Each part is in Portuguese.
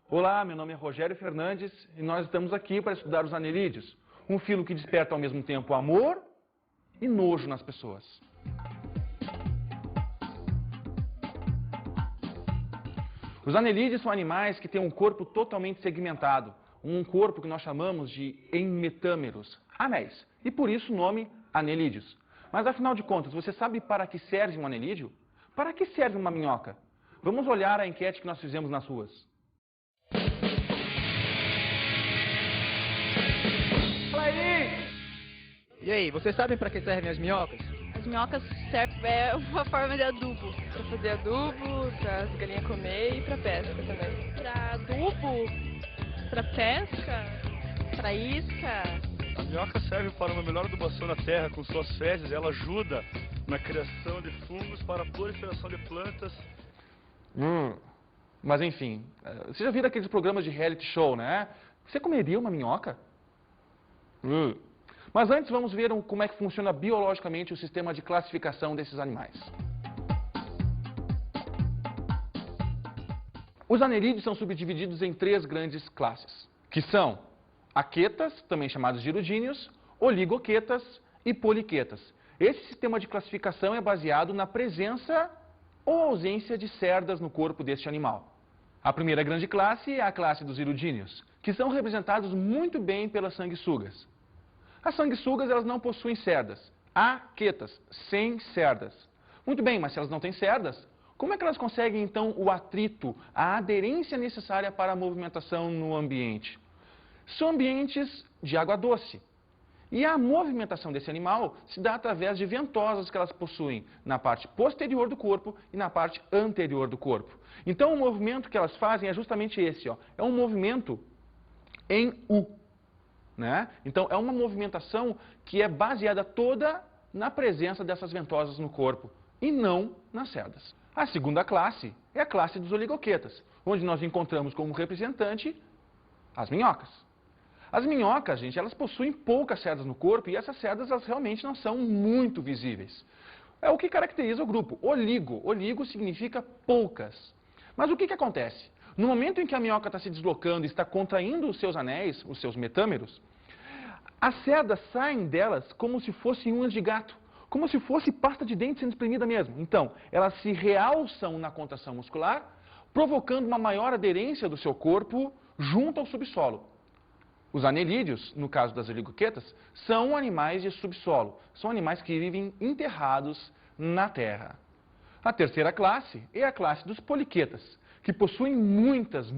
Olá, meu nome é Rogério Fernandes e nós estamos aqui para estudar os anelídeos, um filo que desperta ao mesmo tempo amor e nojo nas pessoas. Os anelídeos são animais que têm um corpo totalmente segmentado, um corpo que nós chamamos de hemimetâmeros, anéis, e por isso o nome anelídeos. Mas afinal de contas, você sabe para que serve um anelídeo? Para que serve uma minhoca? Vamos olhar a enquete que nós fizemos nas ruas. Fala aí! E aí, vocês sabem para que servem as minhocas? As minhocas servem uma forma de adubo. Pra fazer adubo, para as galinhas comer e para pesca também. Pra adubo, pra pesca, pra isca. A minhoca serve para uma melhor adubação na terra com suas fezes. Ela ajuda na criação de fungos para a proliferação de plantas. Mas enfim, você já viram aqueles programas de reality show, né? Você comeria uma minhoca? Mas antes vamos ver como é que funciona biologicamente o sistema de classificação desses animais. Os anelídeos são subdivididos em 3 grandes classes, que são aquetas, também chamados de hirudíneos, oligoquetas e poliquetas. Esse sistema de classificação é baseado na presença ou ausência de cerdas no corpo deste animal. A primeira grande classe é a classe dos hirudíneos, que são representados muito bem pelas sanguessugas. As sanguessugas elas não possuem cerdas, aquetas, sem cerdas. Muito bem, mas se elas não têm cerdas, como é que elas conseguem então o atrito, a aderência necessária para a movimentação no ambiente? São ambientes de água doce. E a movimentação desse animal se dá através de ventosas que elas possuem na parte posterior do corpo e na parte anterior do corpo. Então o movimento que elas fazem é justamente esse, ó, é um movimento em U. Né? Então é uma movimentação que é baseada toda na presença dessas ventosas no corpo e não nas cerdas. A segunda classe é a classe dos oligoquetas, onde nós encontramos como representante as minhocas. As minhocas, gente, elas possuem poucas cerdas no corpo e essas cerdas elas realmente não são muito visíveis. É o que caracteriza o grupo. Oligo. Oligo significa poucas. Mas o que acontece? No momento em que a minhoca está se deslocando e está contraindo os seus anéis, os seus metâmeros, as cerdas saem delas como se fossem unhas de gato, como se fosse pasta de dente sendo espremida mesmo. Então, elas se realçam na contração muscular, provocando uma maior aderência do seu corpo junto ao subsolo. Os anelídeos, no caso das oligoquetas, são animais de subsolo, são animais que vivem enterrados na terra. A terceira classe é a classe dos poliquetas, que possuem muitas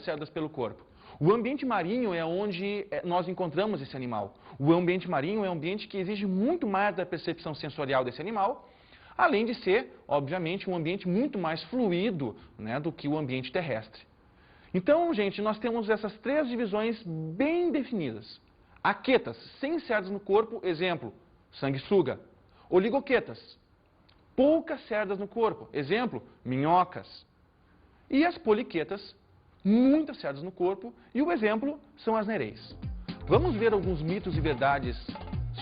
cerdas pelo corpo. O ambiente marinho é onde nós encontramos esse animal. O ambiente marinho é um ambiente que exige muito mais da percepção sensorial desse animal, além de ser, obviamente, um ambiente muito mais fluido, né, do que o ambiente terrestre. Então, gente, nós temos essas 3 divisões bem definidas. Aquetas, sem cerdas no corpo, exemplo, sanguessuga. Oligoquetas, poucas cerdas no corpo, exemplo, minhocas. E as poliquetas, muitas cerdas no corpo, e o exemplo são as nereides. Vamos ver alguns mitos e verdades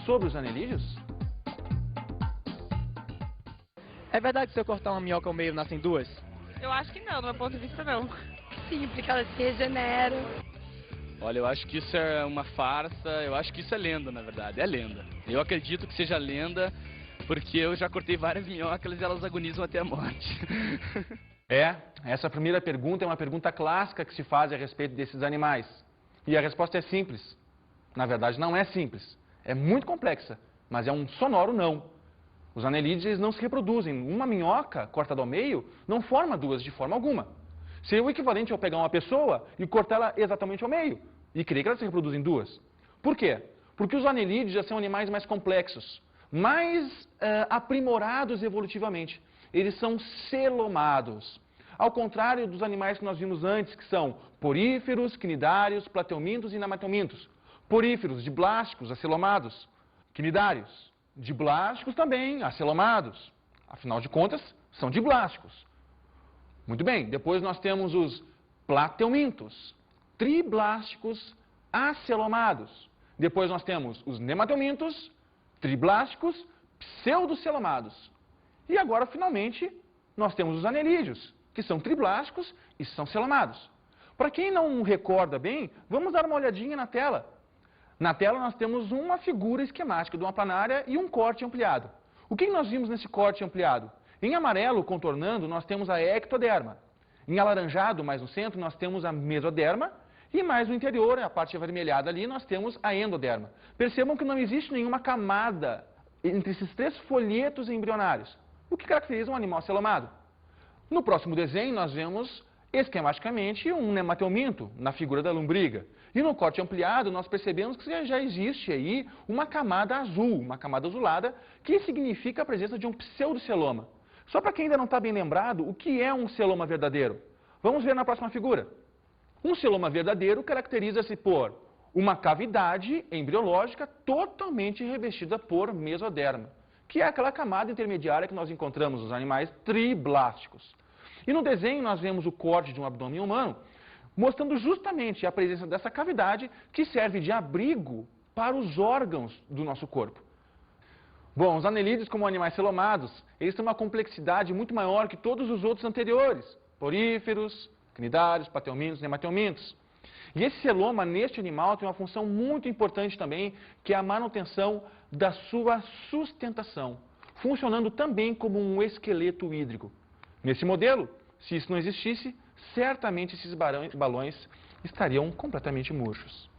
sobre os anelídeos? É verdade que se eu cortar uma minhoca ao meio, nascem 2? Eu acho que não, do meu ponto de vista não. Sim, porque elas se regeneram. Olha, eu acho que isso é uma farsa, eu acho que isso é lenda, na verdade, é lenda. Eu acredito que seja lenda, porque eu já cortei várias minhocas e elas agonizam até a morte. Essa primeira pergunta é uma pergunta clássica que se faz a respeito desses animais. E a resposta é simples. Na verdade, não é simples. É muito complexa, mas é um sonoro não. Os anelídeos não se reproduzem. Uma minhoca cortada ao meio não forma 2 de forma alguma. Seria o equivalente ao pegar uma pessoa e cortá-la exatamente ao meio e querer que ela se reproduza em 2. Por quê? Porque os anelídeos já são animais mais complexos, mais aprimorados evolutivamente. Eles são celomados. Ao contrário dos animais que nós vimos antes, que são poríferos, cnidários, plateumintos e nematomintos. Poríferos, diblásticos, acelomados. Cnidários, diblásticos também, acelomados. Afinal de contas, são diblásticos. Muito bem, depois nós temos os plateumintos, triblásticos, acelomados. Depois nós temos os nematomintos, triblásticos, pseudocelomados. E agora, finalmente, nós temos os anelídeos, que são triblásticos e são celomados. Para quem não recorda bem, vamos dar uma olhadinha na tela. Na tela nós temos uma figura esquemática de uma planária e um corte ampliado. O que nós vimos nesse corte ampliado? Em amarelo, contornando, nós temos a ectoderma. Em alaranjado, mais no centro, nós temos a mesoderma. E mais no interior, a parte avermelhada ali, nós temos a endoderma. Percebam que não existe nenhuma camada entre esses três folhetos embrionários, o que caracteriza um animal celomado. No próximo desenho, nós vemos esquematicamente um nemateuminto na figura da lombriga. E no corte ampliado, nós percebemos que já existe aí uma camada azul, uma camada azulada, que significa a presença de um pseudoceloma. Só para quem ainda não está bem lembrado, o que é um celoma verdadeiro? Vamos ver na próxima figura. Um celoma verdadeiro caracteriza-se por uma cavidade embriológica totalmente revestida por mesoderma, que é aquela camada intermediária que nós encontramos nos animais triblásticos. E no desenho nós vemos o corte de um abdômen humano, mostrando justamente a presença dessa cavidade que serve de abrigo para os órgãos do nosso corpo. Bom, os anelídeos, como animais celomados, eles têm uma complexidade muito maior que todos os outros anteriores, poríferos, cnidários, plateumintos, nemateumintos. E esse celoma, neste animal, tem uma função muito importante também, que é a manutenção da sua sustentação, funcionando também como um esqueleto hídrico. Nesse modelo, se isso não existisse, certamente esses balões estariam completamente murchos.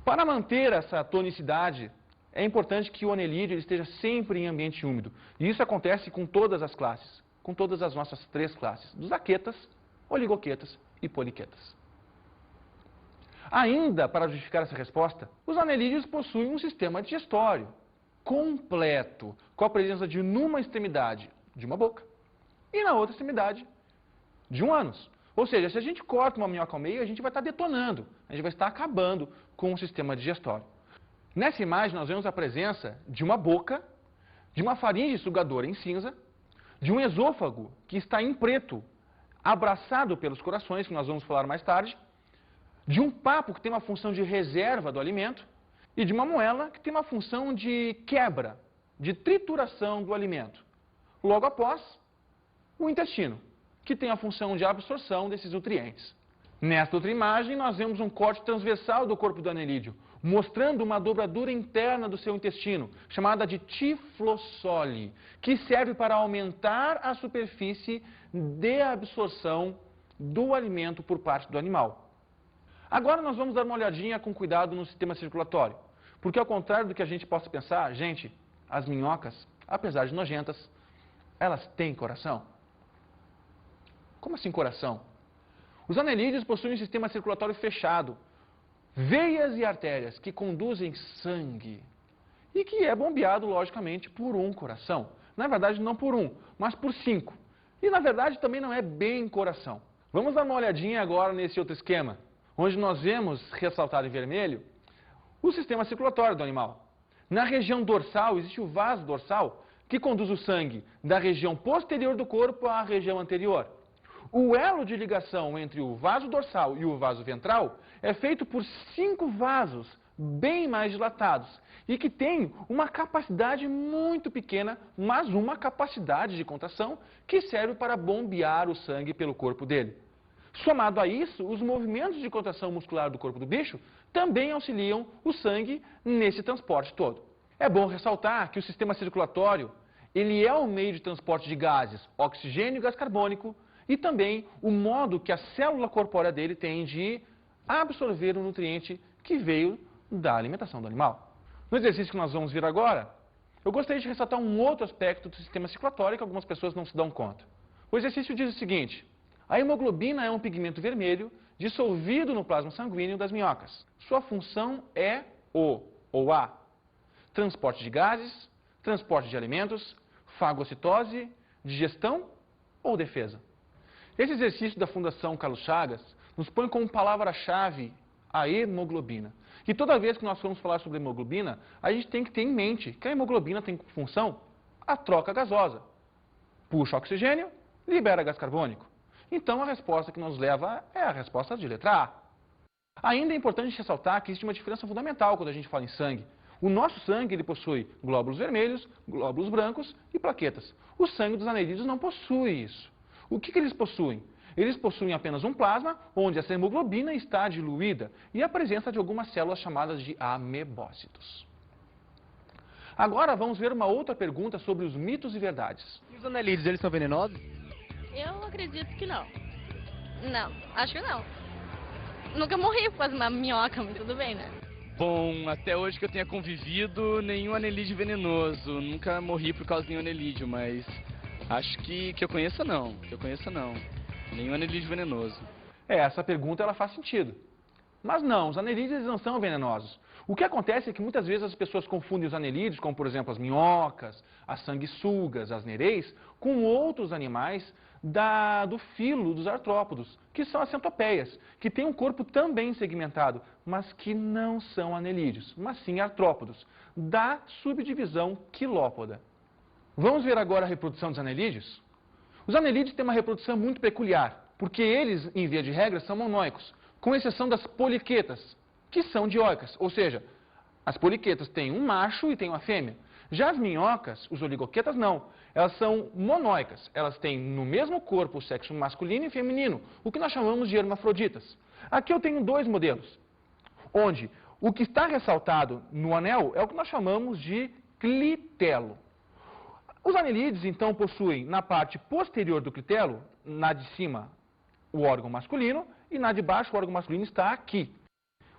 Para manter essa tonicidade, é importante que o anelídeo esteja sempre em ambiente úmido. E isso acontece com todas as classes, com todas as nossas três classes, dos aquetas, oligoquetas e poliquetas. Ainda para justificar essa resposta, os anelídeos possuem um sistema digestório completo, com a presença de numa extremidade de uma boca e na outra extremidade de um ânus. Ou seja, se a gente corta uma minhoca ao meio, a gente vai estar detonando, a gente vai estar acabando com o sistema digestório. Nessa imagem nós vemos a presença de uma boca, de uma faringe sugadora em cinza, de um esôfago que está em preto, abraçado pelos corações, que nós vamos falar mais tarde, de um papo que tem uma função de reserva do alimento e de uma moela que tem uma função de quebra, de trituração do alimento. Logo após, o intestino, que tem a função de absorção desses nutrientes. Nesta outra imagem, nós vemos um corte transversal do corpo do anelídeo, mostrando uma dobradura interna do seu intestino, chamada de tiflossole, que serve para aumentar a superfície de absorção do alimento por parte do animal. Agora nós vamos dar uma olhadinha com cuidado no sistema circulatório, porque ao contrário do que a gente possa pensar, gente, as minhocas, apesar de nojentas, elas têm coração. Como assim coração? Os anelídeos possuem um sistema circulatório fechado, veias e artérias que conduzem sangue e que é bombeado, logicamente, por um coração. Na verdade, não por um, mas por 5. E, na verdade, também não é bem coração. Vamos dar uma olhadinha agora nesse outro esquema, onde nós vemos, ressaltado em vermelho, o sistema circulatório do animal. Na região dorsal, existe o vaso dorsal, que conduz o sangue da região posterior do corpo à região anterior. O elo de ligação entre o vaso dorsal e o vaso ventral é feito por 5 vasos bem mais dilatados e que têm uma capacidade muito pequena, mas uma capacidade de contração que serve para bombear o sangue pelo corpo dele. Somado a isso, os movimentos de contração muscular do corpo do bicho também auxiliam o sangue nesse transporte todo. É bom ressaltar que o sistema circulatório ele é o meio de transporte de gases, oxigênio e gás carbônico, e também o modo que a célula corpórea dele tem de absorver o nutriente que veio da alimentação do animal. No exercício que nós vamos ver agora, eu gostaria de ressaltar um outro aspecto do sistema circulatório que algumas pessoas não se dão conta. O exercício diz o seguinte: a hemoglobina é um pigmento vermelho dissolvido no plasma sanguíneo das minhocas. Sua função é o ou a transporte de gases, transporte de alimentos, fagocitose, digestão ou defesa. Esse exercício da Fundação Carlos Chagas nos põe como palavra-chave a hemoglobina. E toda vez que nós formos falar sobre hemoglobina, a gente tem que ter em mente que a hemoglobina tem como função a troca gasosa. Puxa oxigênio, libera gás carbônico. Então a resposta que nos leva é a resposta de letra A. Ainda é importante ressaltar que existe uma diferença fundamental quando a gente fala em sangue. O nosso sangue ele possui glóbulos vermelhos, glóbulos brancos e plaquetas. O sangue dos anelídeos não possui isso. O que eles possuem? Eles possuem apenas um plasma, onde essa hemoglobina está diluída, e a presença de algumas células chamadas de amebócitos. Agora vamos ver uma outra pergunta sobre os mitos e verdades. E os anelídeos, eles são venenosos? Eu acredito que não. Não, acho que não. Nunca morri por causa de uma minhoca, mas tudo bem, né? Bom, até hoje que eu tenha convivido, nenhum anelídeo venenoso. Nunca morri por causa de nenhum anelídeo, mas acho que eu conheça não. Nenhum anelídeo venenoso. Essa pergunta ela faz sentido. Mas não, os anelídeos não são venenosos. O que acontece é que muitas vezes as pessoas confundem os anelídeos, como por exemplo as minhocas, as sanguessugas, as nereis, com outros animais do filo dos artrópodos, que são as centopeias, que têm um corpo também segmentado, mas que não são anelídeos, mas sim artrópodos, da subdivisão quilópoda. Vamos ver agora a reprodução dos anelídeos? Os anelídeos têm uma reprodução muito peculiar, porque eles, em via de regra, são monóicos, com exceção das poliquetas, que são dioicas, ou seja, as poliquetas têm um macho e têm uma fêmea. Já as minhocas, os oligoquetas, não. Elas são monóicas. Elas têm no mesmo corpo o sexo masculino e feminino, o que nós chamamos de hermafroditas. Aqui eu tenho dois modelos, onde o que está ressaltado no anel é o que nós chamamos de clitelo. Os anelídeos, então, possuem na parte posterior do clitelo, na de cima, o órgão masculino, e na de baixo o órgão masculino está aqui.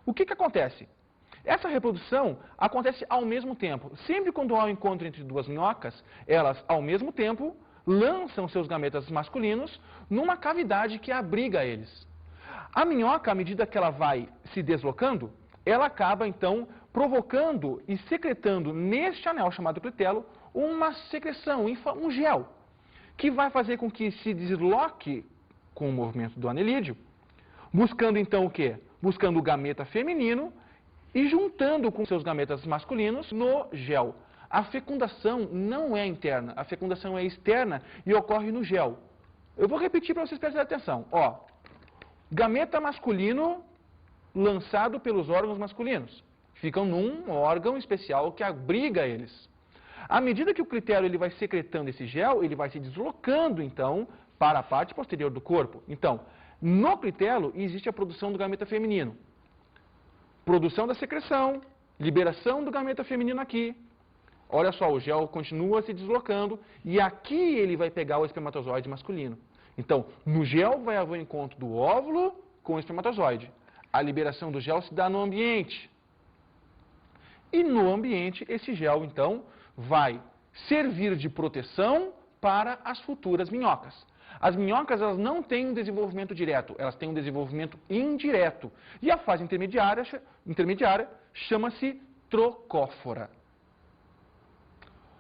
O que acontece? Essa reprodução acontece ao mesmo tempo. Sempre quando há um encontro entre duas minhocas, elas, ao mesmo tempo, lançam seus gametas masculinos numa cavidade que abriga eles. A minhoca, à medida que ela vai se deslocando, ela acaba, então, provocando e secretando neste anel chamado clitelo uma secreção, um gel, que vai fazer com que se desloque com o movimento do anelídeo, buscando, então, o quê? Buscando o gameta feminino e juntando com seus gametas masculinos no gel. A fecundação não é interna, a fecundação é externa e ocorre no gel. Eu vou repetir para vocês prestarem atenção. Ó, gameta masculino lançado pelos órgãos masculinos. Ficam num órgão especial que abriga eles. À medida que o clitelo ele vai secretando esse gel, ele vai se deslocando, então, para a parte posterior do corpo. Então, no clitelo existe a produção do gameta feminino. Produção da secreção, liberação do gameta feminino aqui. Olha só, o gel continua se deslocando e aqui ele vai pegar o espermatozoide masculino. Então, no gel vai haver o encontro do óvulo com o espermatozoide. A liberação do gel se dá no ambiente. E no ambiente, esse gel, então, vai servir de proteção para as futuras minhocas. As minhocas elas não têm um desenvolvimento direto, elas têm um desenvolvimento indireto. E a fase intermediária chama-se trocófora.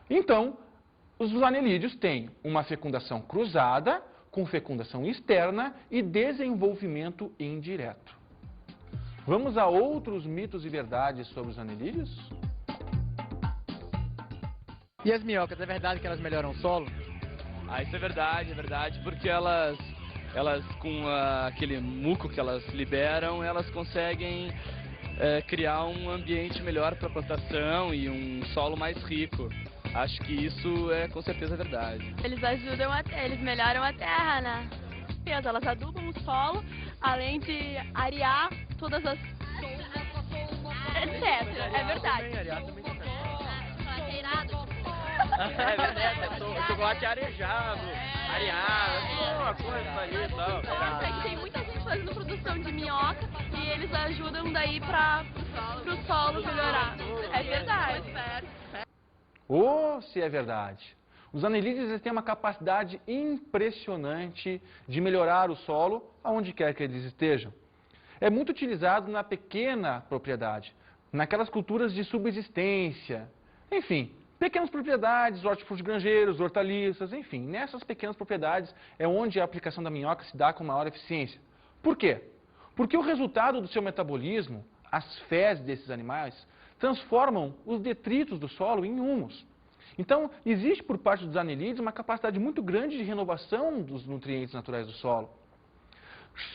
Então, os anelídeos têm uma fecundação cruzada, com fecundação externa e desenvolvimento indireto. Vamos a outros mitos e verdades sobre os anelídeos? E as minhocas, é verdade que elas melhoram o solo? Ah, isso é verdade, porque elas com aquele muco que elas liberam, elas conseguem criar um ambiente melhor para a plantação e um solo mais rico. Acho que isso é com certeza verdade. Eles ajudam, eles melhoram a terra, né? Elas adubam o solo, além de arear todas as... etc. É verdade. É verdade, o chocolate arejado, areado, uma coisa ali e tal. Nossa, é que tem muita gente fazendo produção de minhoca e eles ajudam daí para o solo melhorar. É verdade. Oh, se é verdade. Os anelídeos têm uma capacidade impressionante de melhorar o solo aonde quer que eles estejam. É muito utilizado na pequena propriedade, naquelas culturas de subsistência, enfim, pequenas propriedades, hortifruti grangeiros, hortaliças, enfim, nessas pequenas propriedades é onde a aplicação da minhoca se dá com maior eficiência. Por quê? Porque o resultado do seu metabolismo, as fezes desses animais, transformam os detritos do solo em humus. Então, existe por parte dos anelídeos uma capacidade muito grande de renovação dos nutrientes naturais do solo.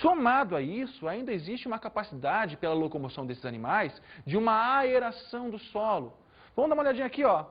Somado a isso, ainda existe uma capacidade pela locomoção desses animais de uma aeração do solo. Vamos dar uma olhadinha aqui, ó.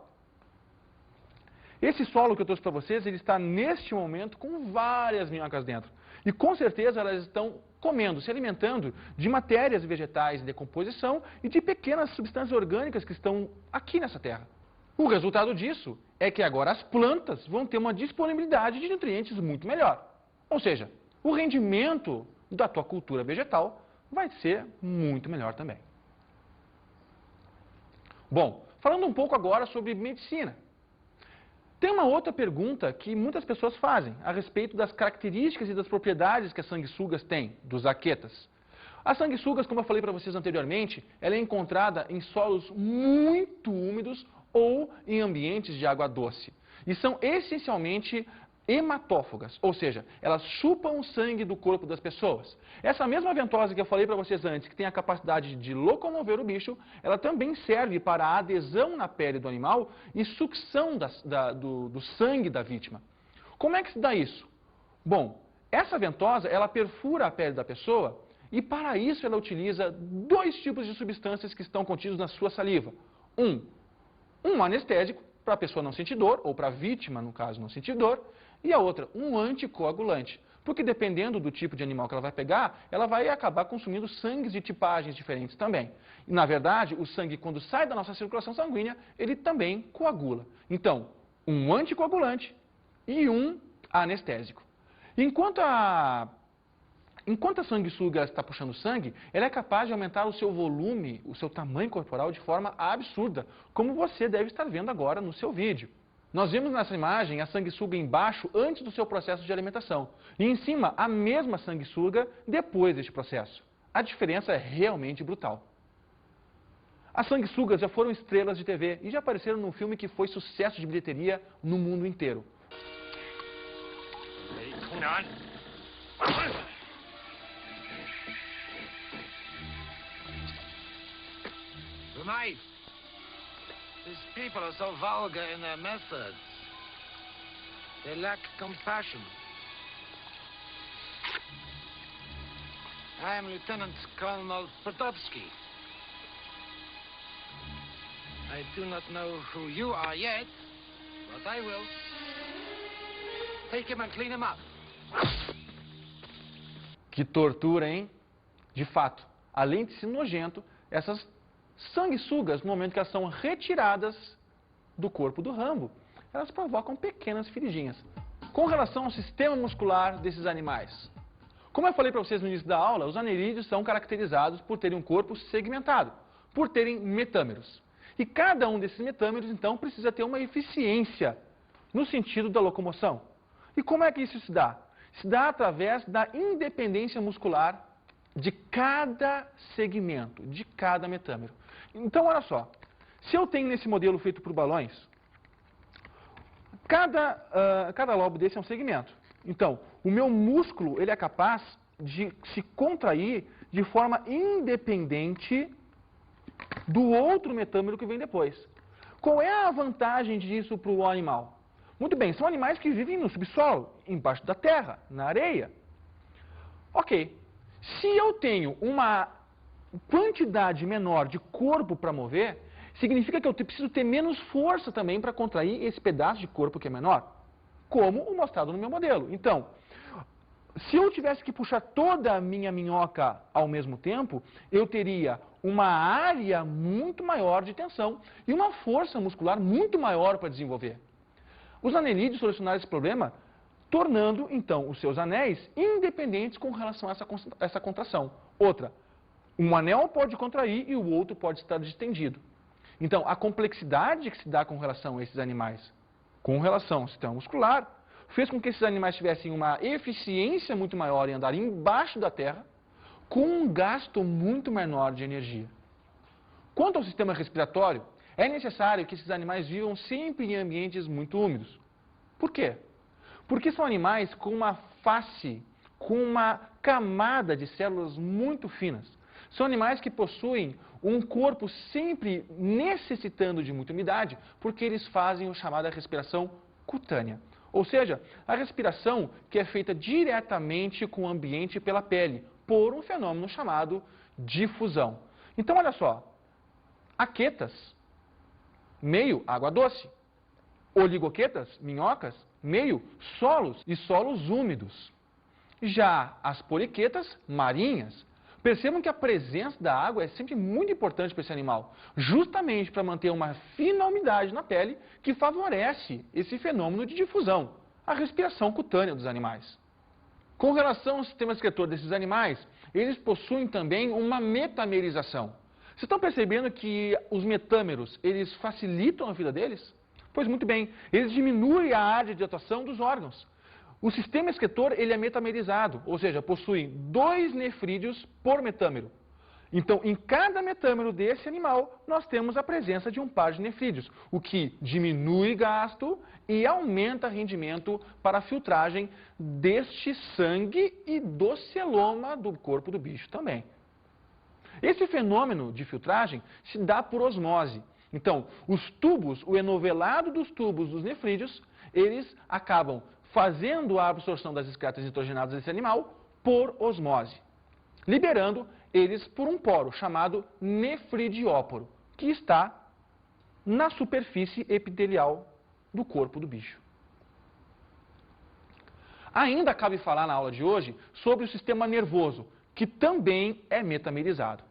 Esse solo que eu trouxe para vocês, ele está neste momento com várias minhocas dentro. E com certeza elas estão comendo, se alimentando de matérias vegetais em decomposição e de pequenas substâncias orgânicas que estão aqui nessa terra. O resultado disso é que agora as plantas vão ter uma disponibilidade de nutrientes muito melhor. Ou seja, o rendimento da tua cultura vegetal vai ser muito melhor também. Bom, falando um pouco agora sobre medicina. Tem uma outra pergunta que muitas pessoas fazem a respeito das características e das propriedades que as sanguessugas têm, dos aquetas. As sanguessugas, como eu falei para vocês anteriormente, ela é encontrada em solos muito úmidos ou em ambientes de água doce. E são essencialmente hematófagas, ou seja, elas chupam o sangue do corpo das pessoas. Essa mesma ventosa que eu falei para vocês antes, que tem a capacidade de locomover o bicho, ela também serve para a adesão na pele do animal e sucção do sangue da vítima. Como é que se dá isso? Bom, essa ventosa, ela perfura a pele da pessoa e para isso ela utiliza dois tipos de substâncias que estão contidos na sua saliva. Um anestésico, para a pessoa não sentir dor, ou para a vítima, no caso, não sentir dor, e a outra, um anticoagulante. Porque dependendo do tipo de animal que ela vai pegar, ela vai acabar consumindo sangues de tipagens diferentes também. E, na verdade, o sangue, quando sai da nossa circulação sanguínea, ele também coagula. Então, um anticoagulante e um anestésico. Enquanto a sanguessuga está puxando sangue, ela é capaz de aumentar o seu volume, o seu tamanho corporal de forma absurda, como você deve estar vendo agora no seu vídeo. Nós vimos nessa imagem a sanguessuga embaixo antes do seu processo de alimentação e em cima a mesma sanguessuga depois deste processo. A diferença é realmente brutal. As sanguessugas já foram estrelas de TV e já apareceram num filme que foi sucesso de bilheteria no mundo inteiro. Tonight, these people are so vulgar in their methods. They lack compassion. I am Lieutenant Colonel Podolsky. I do not know who you are yet, but I will. Take him and clean him up. Que tortura, hein? De fato, além de ser nojento, essas sanguessugas, no momento que elas são retiradas do corpo do Rambo, elas provocam pequenas feridinhas. Com relação ao sistema muscular desses animais, como eu falei para vocês no início da aula, os anerídeos são caracterizados por terem um corpo segmentado, por terem metâmeros. E cada um desses metâmeros, então, precisa ter uma eficiência no sentido da locomoção. E como é que isso se dá? Se dá através da independência muscular de cada segmento, de cada metâmero. Então, olha só, se eu tenho nesse modelo feito por balões, cada lobo desse é um segmento. Então, o meu músculo ele é capaz de se contrair de forma independente do outro metâmero que vem depois. Qual é a vantagem disso para o animal? Muito bem, são animais que vivem no subsolo, embaixo da terra, na areia. Ok, se eu tenho uma quantidade menor de corpo para mover, significa que eu preciso ter menos força também para contrair esse pedaço de corpo que é menor, como o mostrado no meu modelo. Então, se eu tivesse que puxar toda a minha minhoca ao mesmo tempo, eu teria uma área muito maior de tensão e uma força muscular muito maior para desenvolver. Os anerídeos solucionaram esse problema, tornando, então, os seus anéis independentes com relação a essa contração. Outra, um anel pode contrair e o outro pode estar distendido. Então, a complexidade que se dá com relação a esses animais, com relação ao sistema muscular, fez com que esses animais tivessem uma eficiência muito maior em andar embaixo da terra, com um gasto muito menor de energia. Quanto ao sistema respiratório, é necessário que esses animais vivam sempre em ambientes muito úmidos. Por quê? Porque são animais com uma face, com uma camada de células muito finas. São animais que possuem um corpo sempre necessitando de muita umidade, porque eles fazem a chamada respiração cutânea. Ou seja, a respiração que é feita diretamente com o ambiente pela pele, por um fenômeno chamado difusão. Então, olha só, aquetas, meio água doce, oligoquetas, minhocas, meio, solos e solos úmidos. Já as poliquetas, marinhas. Percebam que a presença da água é sempre muito importante para esse animal, justamente para manter uma fina umidade na pele que favorece esse fenômeno de difusão, a respiração cutânea dos animais. Com relação ao sistema excretor desses animais, eles possuem também uma metamerização. Vocês estão percebendo que os metâmeros, eles facilitam a vida deles? Pois muito bem, eles diminuem a área de atuação dos órgãos. O sistema excretor ele é metamerizado, ou seja, possui 2 nefrídeos por metâmero. Então, em cada metâmero desse animal, nós temos a presença de um par de nefrídeos, o que diminui gasto e aumenta rendimento para a filtragem deste sangue e do celoma do corpo do bicho também. Esse fenômeno de filtragem se dá por osmose. Então, os tubos, o enovelado dos tubos dos nefrídeos, eles acabam fazendo a absorção das excretas nitrogenadas desse animal por osmose, liberando eles por um poro chamado nefridióporo, que está na superfície epitelial do corpo do bicho. Ainda cabe falar na aula de hoje sobre o sistema nervoso, que também é metamerizado.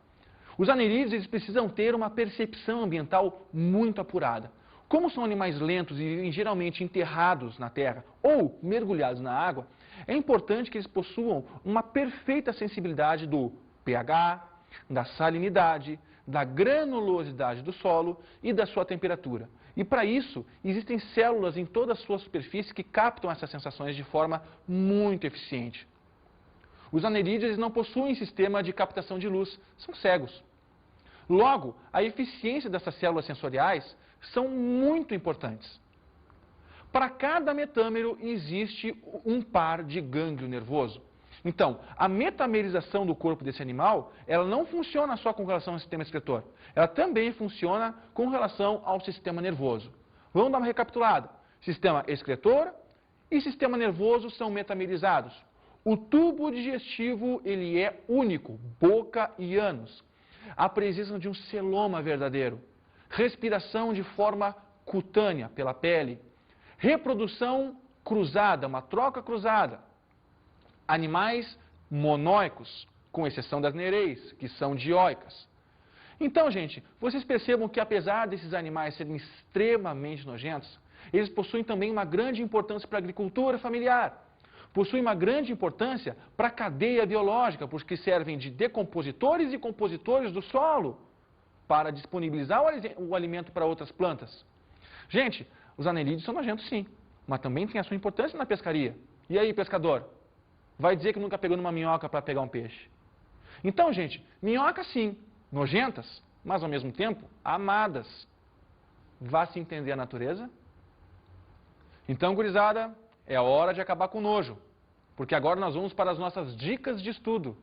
Os anerídeos eles precisam ter uma percepção ambiental muito apurada. Como são animais lentos e vivem geralmente enterrados na terra ou mergulhados na água, é importante que eles possuam uma perfeita sensibilidade do pH, da salinidade, da granulosidade do solo e da sua temperatura. E para isso, existem células em toda a sua superfície que captam essas sensações de forma muito eficiente. Os anerídeos eles não possuem sistema de captação de luz, são cegos. Logo, a eficiência dessas células sensoriais são muito importantes. Para cada metâmero existe um par de gânglio nervoso. Então, a metamerização do corpo desse animal, ela não funciona só com relação ao sistema excretor. Ela também funciona com relação ao sistema nervoso. Vamos dar uma recapitulada. Sistema excretor e sistema nervoso são metamerizados. O tubo digestivo, ele é único, boca e ânus. A presença de um celoma verdadeiro. Respiração de forma cutânea, pela pele. Reprodução cruzada, uma troca cruzada. Animais monóicos, com exceção das nereis, que são dioicas. Então, gente, vocês percebam que apesar desses animais serem extremamente nojentos, eles possuem também uma grande importância para a agricultura familiar. Possuem uma grande importância para a cadeia biológica, porque servem de decompositores e compositores do solo, para disponibilizar o alimento para outras plantas. Gente, os anerídeos são nojentos sim, mas também tem a sua importância na pescaria. E aí, pescador? Vai dizer que nunca pegou numa minhoca para pegar um peixe. Então, gente, minhocas sim, nojentas, mas ao mesmo tempo amadas. Vá se entender a natureza? Então, gurizada, é hora de acabar com o nojo, porque agora nós vamos para as nossas dicas de estudo.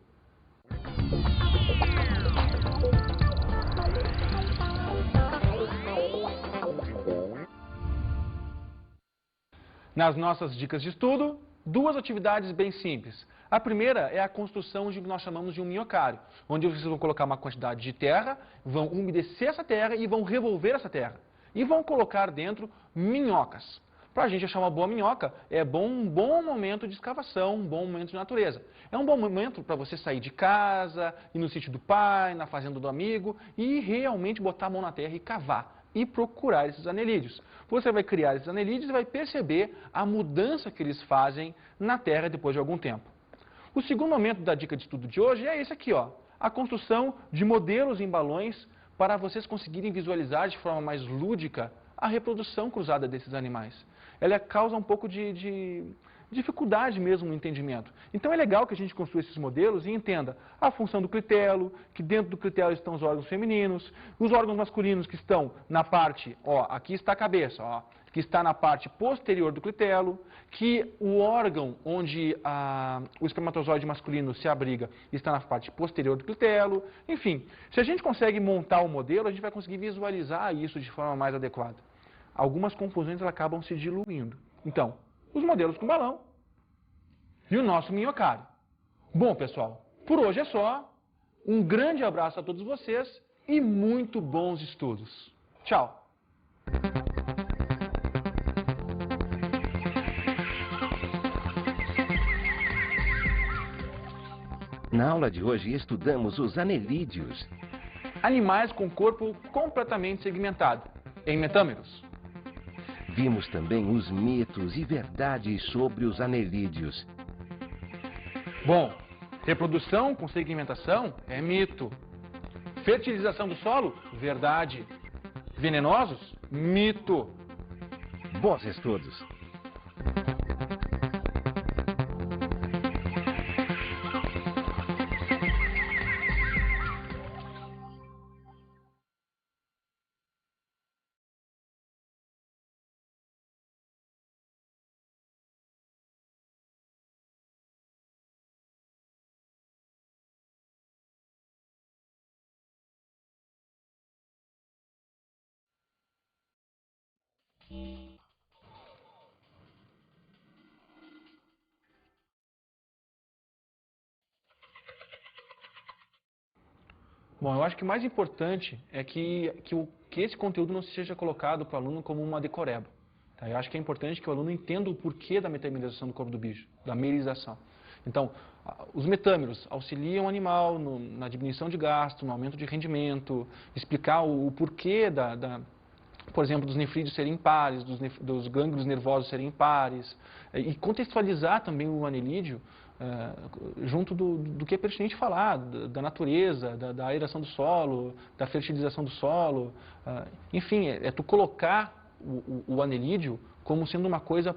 Nas nossas dicas de estudo, 2 atividades bem simples. A primeira é a construção de o que nós chamamos de um minhocário, onde vocês vão colocar uma quantidade de terra, vão umedecer essa terra e vão revolver essa terra. E vão colocar dentro minhocas. Para a gente achar uma boa minhoca, é um bom momento de escavação, um bom momento de natureza. É um bom momento para você sair de casa, ir no sítio do pai, na fazenda do amigo e realmente botar a mão na terra e cavar. E procurar esses anelídeos. Você vai criar esses anelídeos e vai perceber a mudança que eles fazem na terra depois de algum tempo. O segundo momento da dica de estudo de hoje é esse aqui, ó, a construção de modelos em balões para vocês conseguirem visualizar de forma mais lúdica a reprodução cruzada desses animais. Ela causa um pouco de dificuldade mesmo no entendimento. Então é legal que a gente construa esses modelos e entenda a função do clitelo, que dentro do clitelo estão os órgãos femininos, os órgãos masculinos que estão na parte, ó, aqui está a cabeça, ó, que está na parte posterior do clitelo, que o órgão onde o espermatozoide masculino se abriga está na parte posterior do clitelo. Enfim, se a gente consegue montar o modelo, a gente vai conseguir visualizar isso de forma mais adequada. Algumas confusões acabam se diluindo. Então, os modelos com balão e o nosso minhocário. Bom, pessoal, por hoje é só. Um grande abraço a todos vocês e muito bons estudos. Tchau! Na aula de hoje estudamos os anelídeos. Animais com corpo completamente segmentado, em metâmeros. Vimos também os mitos e verdades sobre os anelídeos. Bom, reprodução com segmentação é mito. Fertilização do solo, verdade. Venenosos, mito. Bons estudos! Bom, eu acho que o mais importante é que esse conteúdo não seja colocado para o aluno como uma decoreba. Tá? Eu acho que é importante que o aluno entenda o porquê da metamerização do corpo do bicho, da merização. Então, os metâmeros auxiliam o animal na diminuição de gasto, no aumento de rendimento, explicar o porquê por exemplo, dos nefrídeos serem impares, dos gânglios nervosos serem impares, e contextualizar também o anelídeo junto do que é pertinente falar, da natureza, da aeração do solo, da fertilização do solo. Enfim, é tu colocar o anelídeo como sendo uma coisa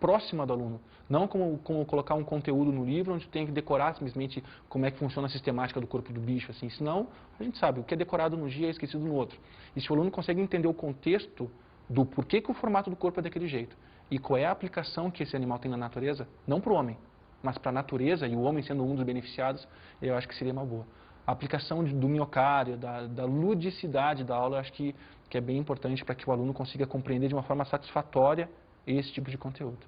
próxima do aluno. Não como colocar um conteúdo no livro onde tu tem que decorar simplesmente como é que funciona a sistemática do corpo do bicho. Assim. Senão, a gente sabe, o que é decorado num dia é esquecido no outro. E se o aluno consegue entender o contexto do porquê que o formato do corpo é daquele jeito e qual é a aplicação que esse animal tem na natureza, não para o homem, mas para a natureza, e o homem sendo um dos beneficiados, eu acho que seria uma boa. A aplicação do miocárdio, da ludicidade da aula, eu acho que é bem importante para que o aluno consiga compreender de uma forma satisfatória esse tipo de conteúdo.